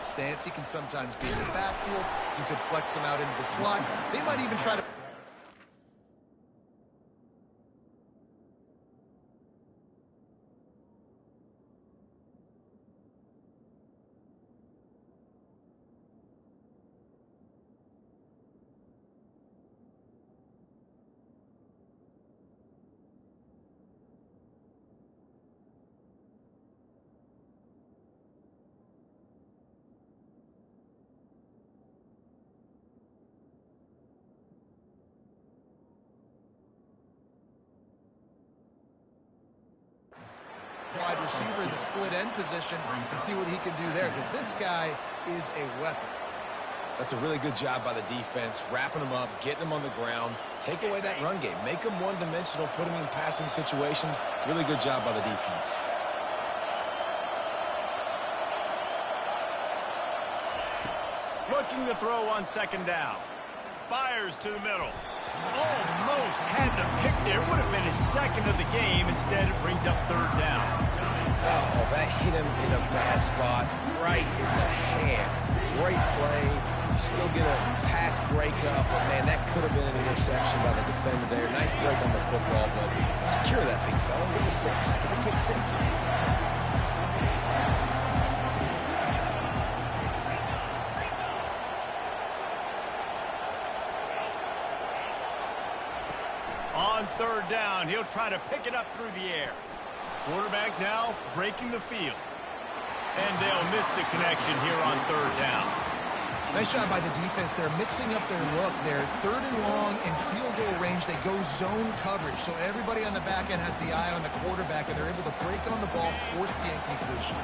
great stance. He can sometimes be in the backfield. You could flex him out into the slot. They might even try to... wide receiver in the split end position and see what he can do there, because this guy is a weapon. That's a really good job by the defense, wrapping him up, getting him on the ground, take away that run game, make him one-dimensional, put him in passing situations. Really good job by the defense. Looking to throw on second down. Fires to the middle. Almost had the pick there. Would have been his second of the game. Instead, it brings up third down. Oh, that hit him in a bad spot, right in the hands. Great play. You still get a pass breakup, but man, that could have been an interception by the defender there. Nice break on the football, but secure that big fella. Get the six. Get the pick six. On third down, he'll try to pick it up through the air. Quarterback now breaking the field. And they'll miss the connection here on third down. Nice job by the defense. They're mixing up their look. They're third and long in field goal range. They go zone coverage. So everybody on the back end has the eye on the quarterback, and they're able to break on the ball, force the incompletion.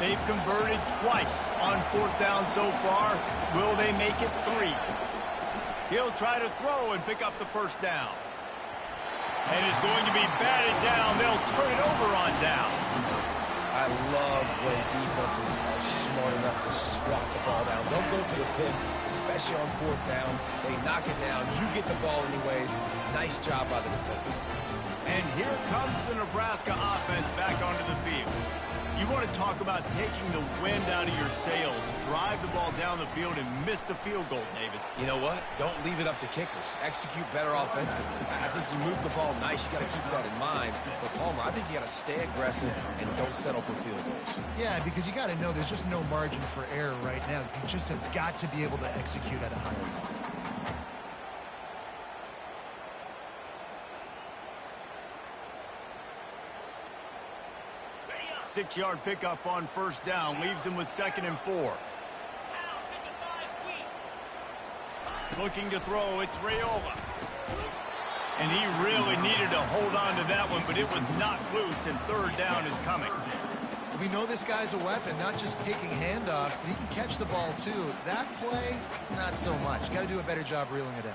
They've converted twice on fourth down so far. Will they make it 3? He'll try to throw and pick up the first down. And is going to be batted down. They'll turn it over on downs. I love when defenses are smart enough to swat the ball down. Don't go for the pick, especially on fourth down. They knock it down. You get the ball anyways. Nice job by the defender. And here comes the Nebraska offense back onto the field. You want to talk about taking the wind out of your sails. Drive the ball down the field and miss the field goal, David. You know what? Don't leave it up to kickers. Execute better offensively. I think you move the ball nice. You got to keep that in mind. But Palmer, I think you got to stay aggressive and don't settle for field goals. Yeah, because you got to know there's just no margin for error right now. You just have got to be able to execute at a higher level. 6-yard pickup on first down. Leaves them with 2nd and 4. Looking to throw. It's Rayola. And he really needed to hold on to that one, but it was knocked loose, and third down is coming. We know this guy's a weapon, not just kicking handoffs, but he can catch the ball too. That play, not so much. Got to do a better job reeling it in.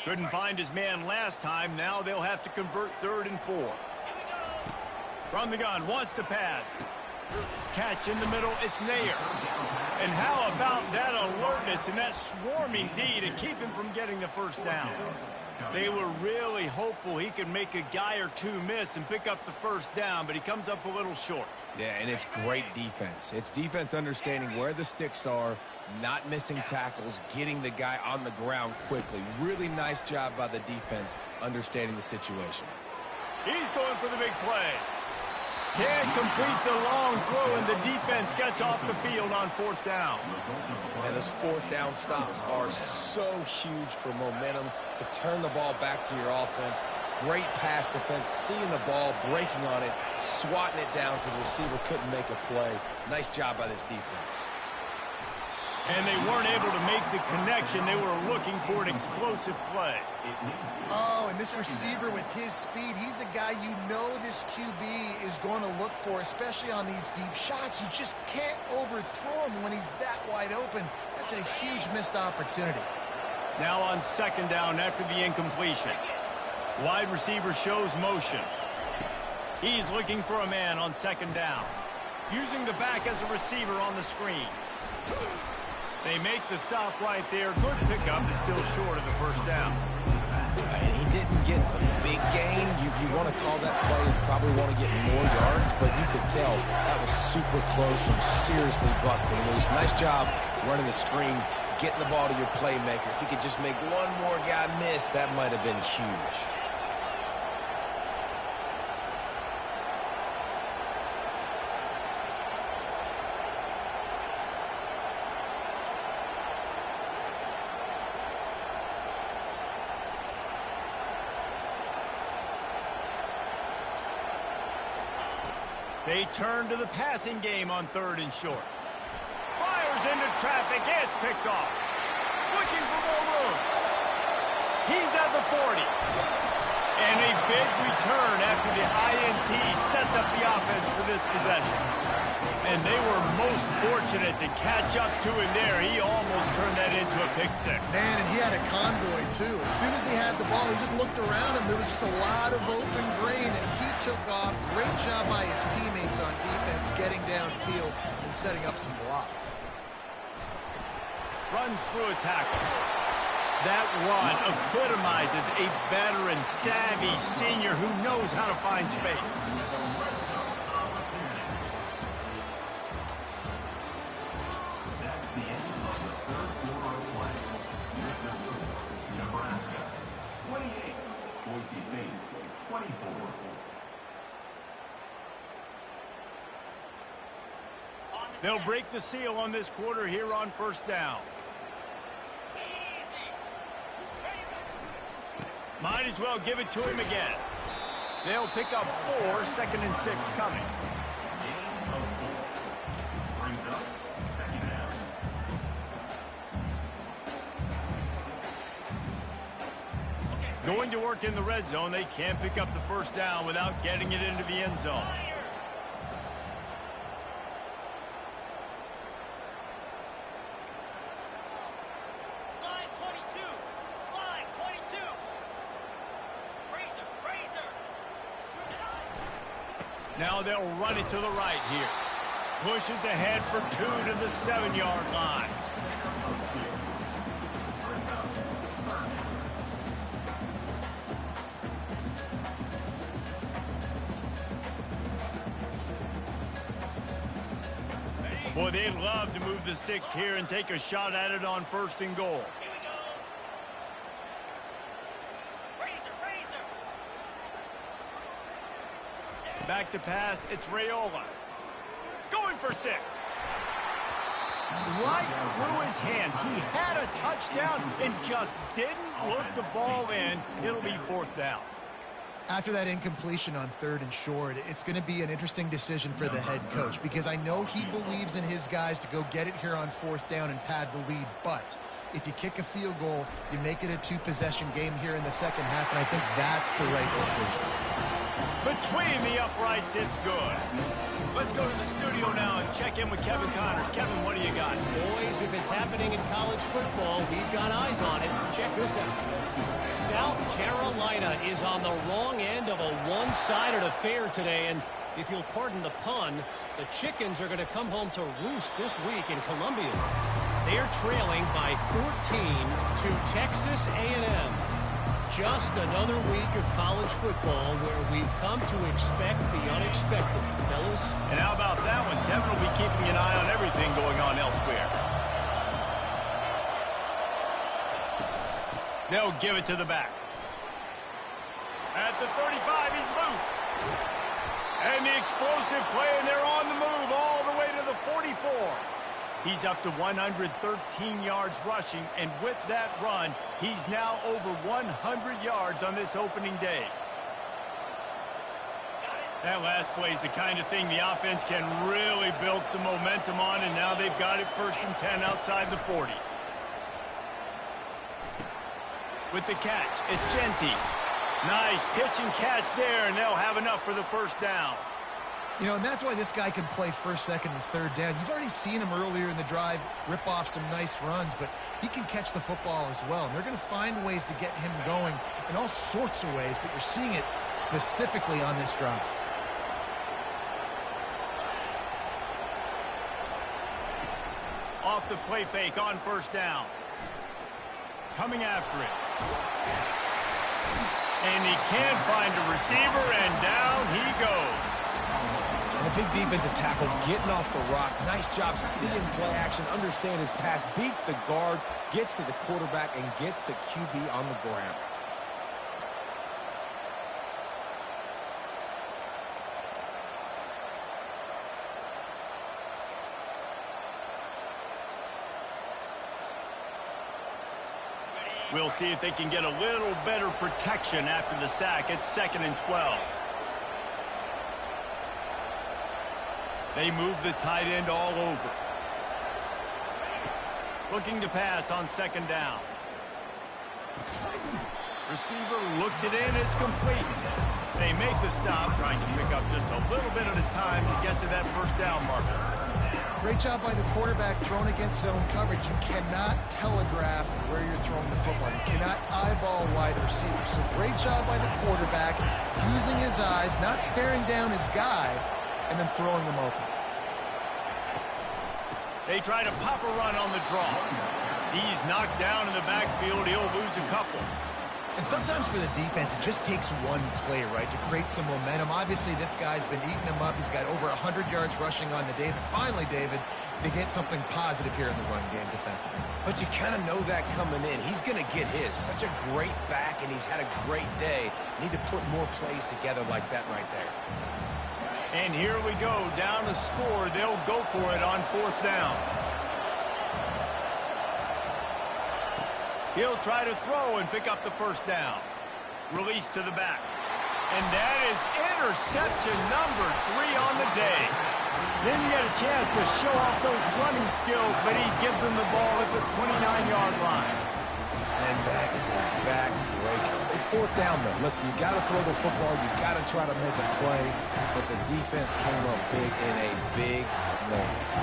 Couldn't find his man last time. Now they'll have to convert 3rd and 4. From the gun, wants to pass. Catch in the middle, it's Nair. And how about that alertness and that swarming D to keep him from getting the first down? They were really hopeful he could make a guy or two miss and pick up the first down, but he comes up a little short. Yeah, and it's great defense. It's defense understanding where the sticks are, not missing tackles, getting the guy on the ground quickly. Really nice job by the defense understanding the situation. He's going for the big play. Can't complete the long throw, and the defense gets off the field on 4th down. And those 4th down stops are so huge for momentum to turn the ball back to your offense. Great pass defense, seeing the ball, breaking on it, swatting it down so the receiver couldn't make a play. Nice job by this defense. And they weren't able to make the connection. They were looking for an explosive play. Oh, and this receiver with his speed, he's a guy you know this QB is going to look for, especially on these deep shots. You just can't overthrow him when he's that wide open. That's a huge missed opportunity. Now on 2nd down after the incompletion. Wide receiver shows motion. He's looking for a man on second down. Using the back as a receiver on the screen. They make the stop right there. Good pickup, is still short of the first down. And he didn't get a big gain. You want to call that play and probably want to get more yards, but you could tell that was super close from seriously busting loose. Nice job running the screen, getting the ball to your playmaker. If he could just make one more guy miss, that might have been huge. They turn to the passing game on 3rd and short. Fires into traffic. It's picked off. Looking for more room. He's at the 40. And a big return after the INT sets up the offense for this possession. And they were most fortunate to catch up to him there. He almost turned that into a pick six. Man, and he had a convoy, too. As soon as he had the ball, he just looked around him. There was just a lot of open grain, and he took off. Great job by his teammates on defense, getting downfield and setting up some blocks. Runs through a tackle. That run epitomizes a veteran, savvy senior who knows how to find space. They'll break the seal on this quarter here on 1st down. Might as well give it to him again. They'll pick up 4, 2nd and 6 coming. Going to work in the red zone. They can't pick up the 1st down without getting it into the end zone. Now they'll run it to the right here. Pushes ahead for 2 to the 7-yard line. Boy, they'd love to move the sticks here and take a shot at it on 1st and goal. Back to pass, it's Raiola. Going for 6. Right through his hands. He had a touchdown and just didn't look the ball in. It'll be 4th down. After that incompletion on 3rd and short, it's going to be an interesting decision for the head coach because I know he believes in his guys to go get it here on 4th down and pad the lead, but if you kick a field goal, you make it a 2-possession game here in the second half, and I think that's the right decision. Between the uprights, it's good. Let's go to the studio now and check in with Kevin Connors. Kevin, what do you got? Boys, if it's happening in college football, we've got eyes on it. Check this out. South Carolina is on the wrong end of a one-sided affair today, and if you'll pardon the pun, the chickens are going to come home to roost this week in Columbia. They're trailing by 14 to Texas A&M. Just another week of college football where we've come to expect the unexpected, fellas. And how about that one? Kevin will be keeping an eye on everything going on elsewhere. They'll give it to the back. At the 35, he's loose. And the explosive play, and they're on the move all the way to the 44. He's up to 113 yards rushing, and with that run, he's now over 100 yards on this opening day. That last play is the kind of thing the offense can really build some momentum on, and now they've got it 1st and 10 outside the 40. With the catch, it's Genty. Nice pitch and catch there, and they'll have enough for the 1st down. You know, and that's why this guy can play first, second, and third down. You've already seen him earlier in the drive rip off some nice runs, but he can catch the football as well. And they're going to find ways to get him going in all sorts of ways, but you're seeing it specifically on this drive. Off the play fake on first down. Coming after it. And he can't find a receiver, and down he goes. And a big defensive tackle getting off the rock. Nice job seeing play action, understand his pass, beats the guard, gets to the quarterback, and gets the QB on the ground. We'll see if they can get a little better protection after the sack. It's 2nd and 12. They move the tight end all over. Looking to pass on 2nd down. Receiver looks it in. It's complete. They make the stop, trying to pick up just a little bit at a time to get to that first down marker. Great job by the quarterback thrown against zone coverage. You cannot telegraph where you're throwing the football. You cannot eyeball wide receiver. So great job by the quarterback using his eyes, not staring down his guy, and then throwing him open. They try to pop a run on the draw. He's knocked down in the backfield. He'll lose a couple. And sometimes for the defense, it just takes one play, right, to create some momentum. Obviously, this guy's been eating him up. He's got over 100 yards rushing on the day. But finally, David, they get something positive here in the run game defensively. But you kind of know that coming in. He's going to get his. Such a great back, and he's had a great day. Need to put more plays together like that right there. And here we go, down to score. They'll go for it on 4th down. He'll try to throw and pick up the first down. Release to the back. And that is interception number 3 on the day. Didn't get a chance to show off those running skills, but he gives them the ball at the 29-yard line. And that is a back-breaker. It's 4th down, though. Listen, you got to throw the football. You got to try to make a play. But the defense came up big in a big moment.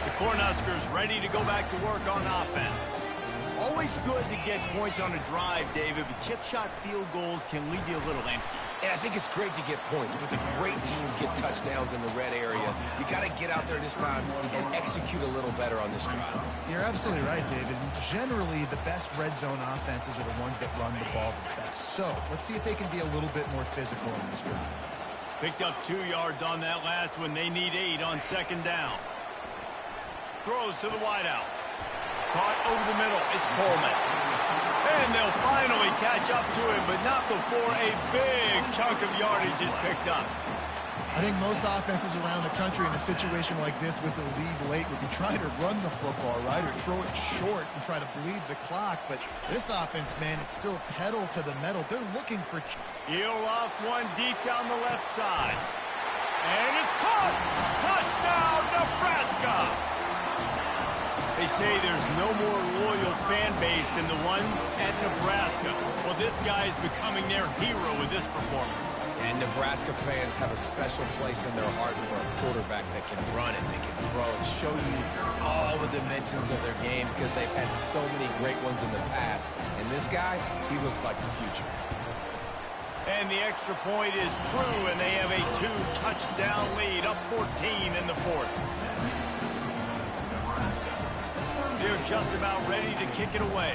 The Cornhuskers ready to go back to work on offense. Always good to get points on a drive, David, but chip shot field goals can leave you a little empty. And I think it's great to get points, but the great teams get touchdowns in the red area. You got to get out there this time and execute a little better on this drive. You're absolutely right, David. Generally, the best red zone offenses are the ones that run the ball the best. So let's see if they can be a little bit more physical in this drive. Picked up 2 yards on that last one. They need 8 on 2nd down. Throws to the wideout. Caught over the middle. It's Coleman. And they'll finally catch up to him, but not before a big chunk of yardage is picked up. I think most offenses around the country in a situation like this with the lead late would be trying to run the football, right, or throw it short and try to bleed the clock. But this offense, man, it's still pedal to the metal. They're looking for... He'll off one deep down the left side. And it's caught! Touchdown, Nebraska! They say there's no more loyal fan base than the one at Nebraska. Well, this guy is becoming their hero with this performance. And Nebraska fans have a special place in their heart for a quarterback that can run it, that can throw it, show you all the dimensions of their game because they've had so many great ones in the past. And this guy, he looks like the future. And the extra point is true, and they have a 2-touchdown lead, up 14 in the 4th. They're just about ready to kick it away.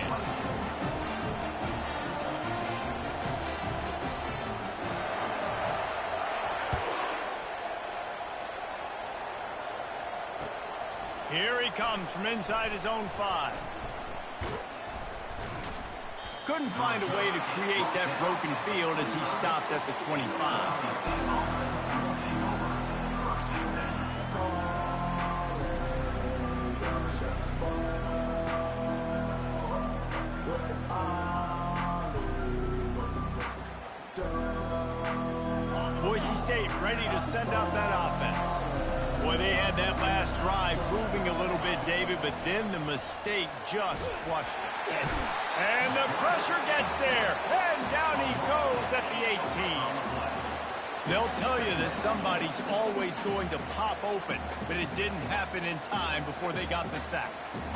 Here he comes from inside his own 5. Couldn't find a way to create that broken field as he stopped at the 25. Boise State ready to send out that offense. Boy, they had that last drive moving a little bit, David, but then the mistake just crushed it. And the pressure gets there, and down he goes at the 18. They'll tell you that somebody's always going to pop open, but it didn't happen in time before they got the sack.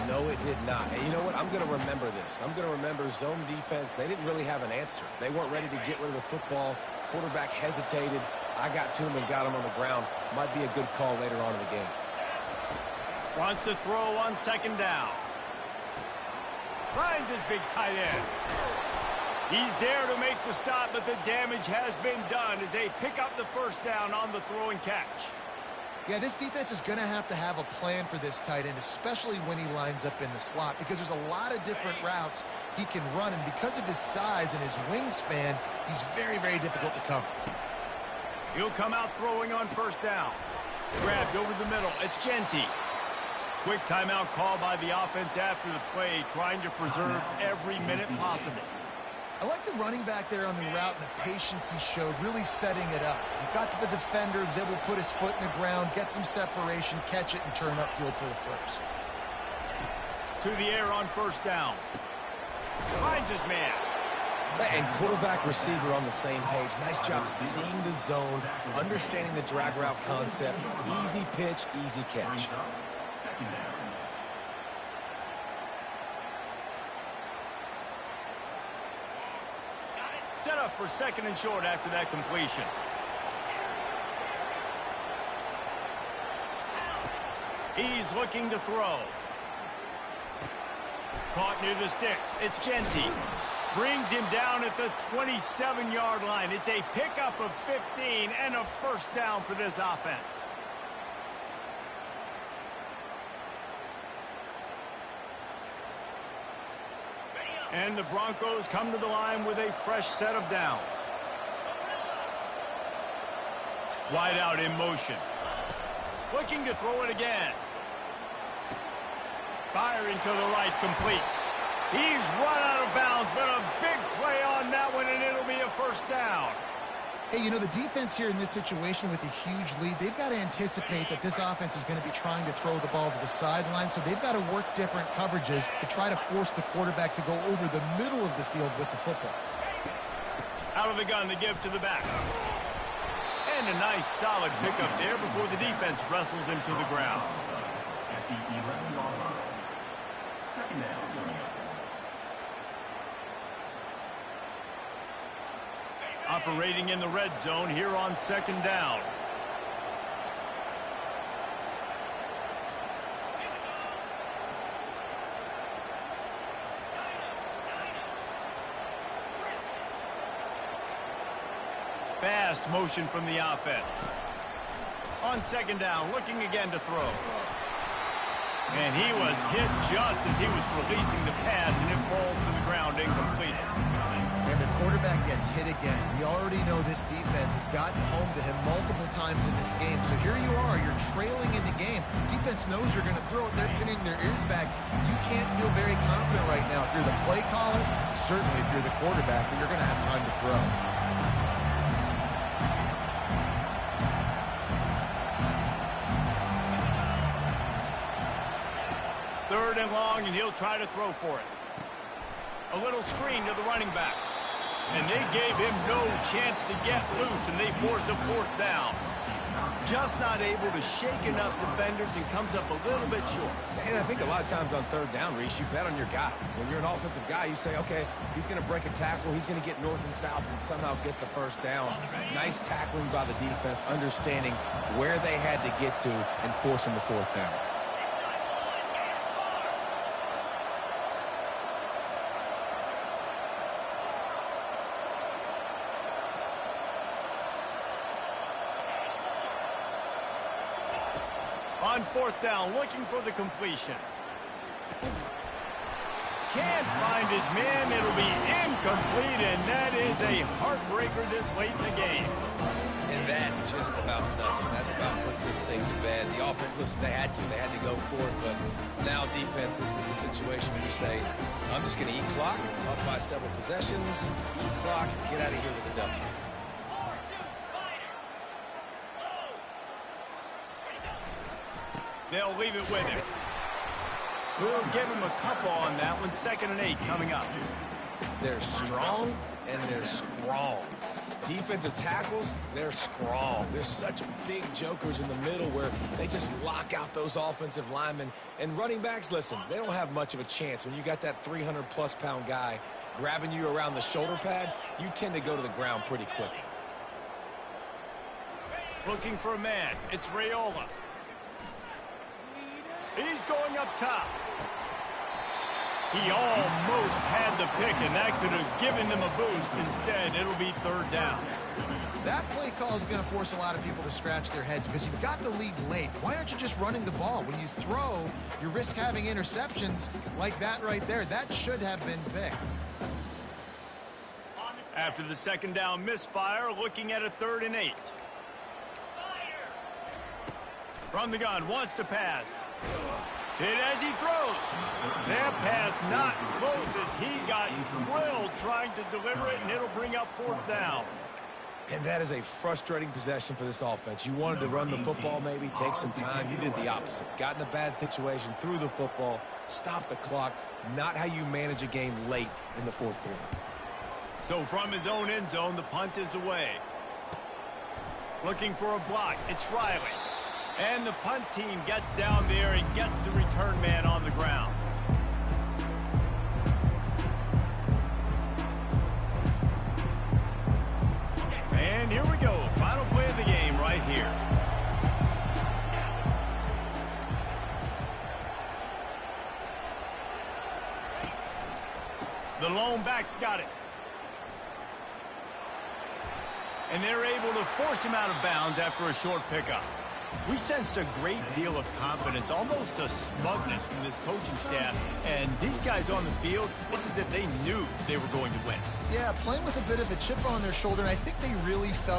No, it did not. And you know what? I'm going to remember this. I'm going to remember zone defense. They didn't really have an answer. They weren't ready to get rid of the football. Quarterback hesitated. I got to him and got him on the ground. Might be a good call later on in the game. Wants to throw on second down. Finds his big tight end. He's there to make the stop, but the damage has been done as they pick up the first down on the throw and catch. Yeah, this defense is going to have a plan for this tight end, especially when he lines up in the slot, because there's a lot of different routes he can run, and because of his size and his wingspan, he's very, very difficult to cover. He'll come out throwing on first down. Grabbed over the middle. It's Genty. Quick timeout call by the offense after the play, trying to preserve every minute possible. I like the running back there on the route and the patience he showed, really setting it up. He got to the defender, was able to put his foot in the ground, get some separation, catch it, and turn upfield for the first. To the air on first down. Finds his man. And quarterback receiver on the same page. Nice job seeing the zone, understanding the drag route concept. Easy pitch, easy catch. Set up for second and short after that completion. He's looking to throw. Caught near the sticks. It's Genty. Brings him down at the 27-yard line. It's a pickup of 15 and a first down for this offense. And the Broncos come to the line with a fresh set of downs. Wide out in motion. Looking to throw it again. Firing to the right, complete. He's run out of bounds, but a big play on that one, and it'll be a first down. Hey, you know, the defense here in this situation with a huge lead, they've got to anticipate that this offense is going to be trying to throw the ball to the sideline, so they've got to work different coverages to try to force the quarterback to go over the middle of the field with the football. Out of the gun to give to the back. And a nice solid pickup there before the defense wrestles him to the ground. At the 11-yard line. Second down. Operating in the red zone here on second down. Fast motion from the offense. On second down, looking again to throw. And he was hit just as he was releasing the pass, and it falls to the ground incomplete. And the quarterback gets hit again. We already know this defense has gotten home to him multiple times in this game. So here you are, you're trailing in the game. Defense knows you're going to throw it. They're pinning their ears back. You can't feel very confident right now. If you're the play caller, certainly if you're the quarterback, that you're going to have time to throw. Third and long, and he'll try to throw for it. A little screen to the running back. And they gave him no chance to get loose, and they force a fourth down. Just not able to shake enough defenders and comes up a little bit short. And I think a lot of times on third down, Reese, you bet on your guy. When you're an offensive guy, you say, okay, he's going to break a tackle, he's going to get north and south and somehow get the first down. Nice tackling by the defense, understanding where they had to get to and forcing the fourth down. On fourth down, looking for the completion. Can't find his man. It'll be incomplete, and that is a heartbreaker this late in the game. And that just about does it. That about puts this thing to bed. The offense, listen, they had to go for it, but now defense, this is the situation where you say, I'm just going to eat clock, up by several possessions, eat clock, get out of here with a W. They'll leave it with him. We'll give him a couple on that one. 2nd and 8 coming up. They're strong and they're strong. defensive tackles, they're strong. There's such big jokers in the middle where they just lock out those offensive linemen. And running backs, listen, they don't have much of a chance. When you got that 300-plus pound guy grabbing you around the shoulder pad, you tend to go to the ground pretty quickly. Looking for a man. It's Raiola. He's going up top. He almost had the pick, and that could have given them a boost. Instead, it'll be third down. That play call is going to force a lot of people to scratch their heads because you've got the lead late. Why aren't you just running the ball? When you throw, you risk having interceptions like that right there. That should have been picked. After the second down misfire, looking at a 3rd and 8. From the gun, wants to pass. Hit as he throws. That pass not close as he got drilled trying to deliver it, and it'll bring up 4th down. And that is a frustrating possession for this offense. You wanted to run the football, maybe take some time. You did the opposite. Got in a bad situation, threw the football, stopped the clock. Not how you manage a game late in the 4th quarter. So from his own end zone, the punt is away. Looking for a block. It's Riley. And the punt team gets down there and gets the return man on the ground. And here we go. Final play of the game right here. The lone back's got it. And they're able to force him out of bounds after a short pickup. We sensed a great deal of confidence, almost a smugness from this coaching staff. And these guys on the field, it's as if they knew they were going to win. Yeah, playing with a bit of a chip on their shoulder, and I think they really felt